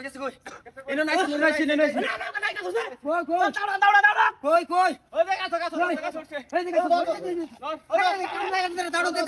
গেছে কই এনো নাই কই ওই দেখ গাছ উঠছে এই দিকে দাঁড়ো দে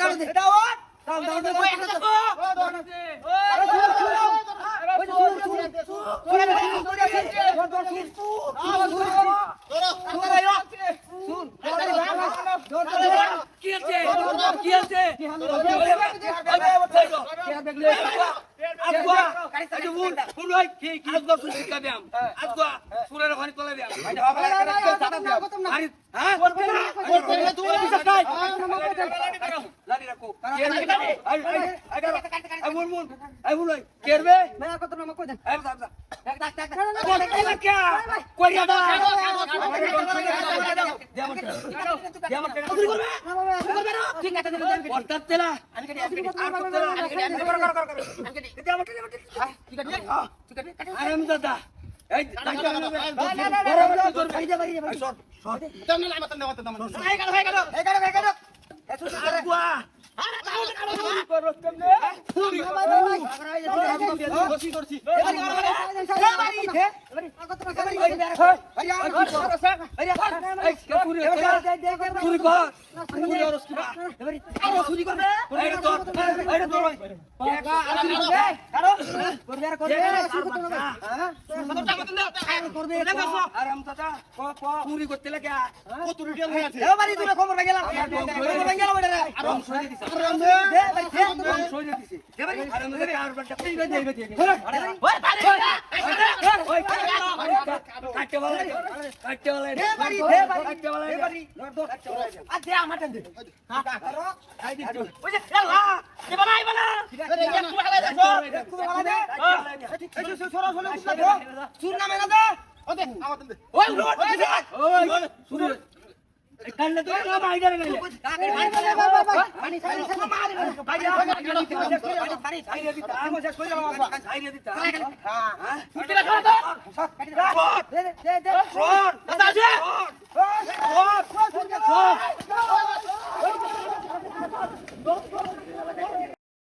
চুরি করতে লাগে কত রিটেল হয়ে আছে এবারে তুমি খবর গেলাম আরাম সরে দিছে এবারে আরাম ধরে আর বাটা পেইবে দেইবে ওই ওই কাটতে বলে এবারে আ দে আমাটা দে করো আই দিছো ওই যে লা এ বানাই বানা একটু হালাই দেখো একটু হালাই দে এই যে সরো সুর নামে না দে ওই দে আমাতে দে ওই ওই সুর কান্না তো না বাইরে নাই পানি পানি মারি বাইরে পানি ছাইরে দিতা আমি শেষ কইরা বাবা ছাইরে দিতা হ্যাঁ তুই না খাওয়া তো সব কাটি দে দে শোন দাদা আছে শোন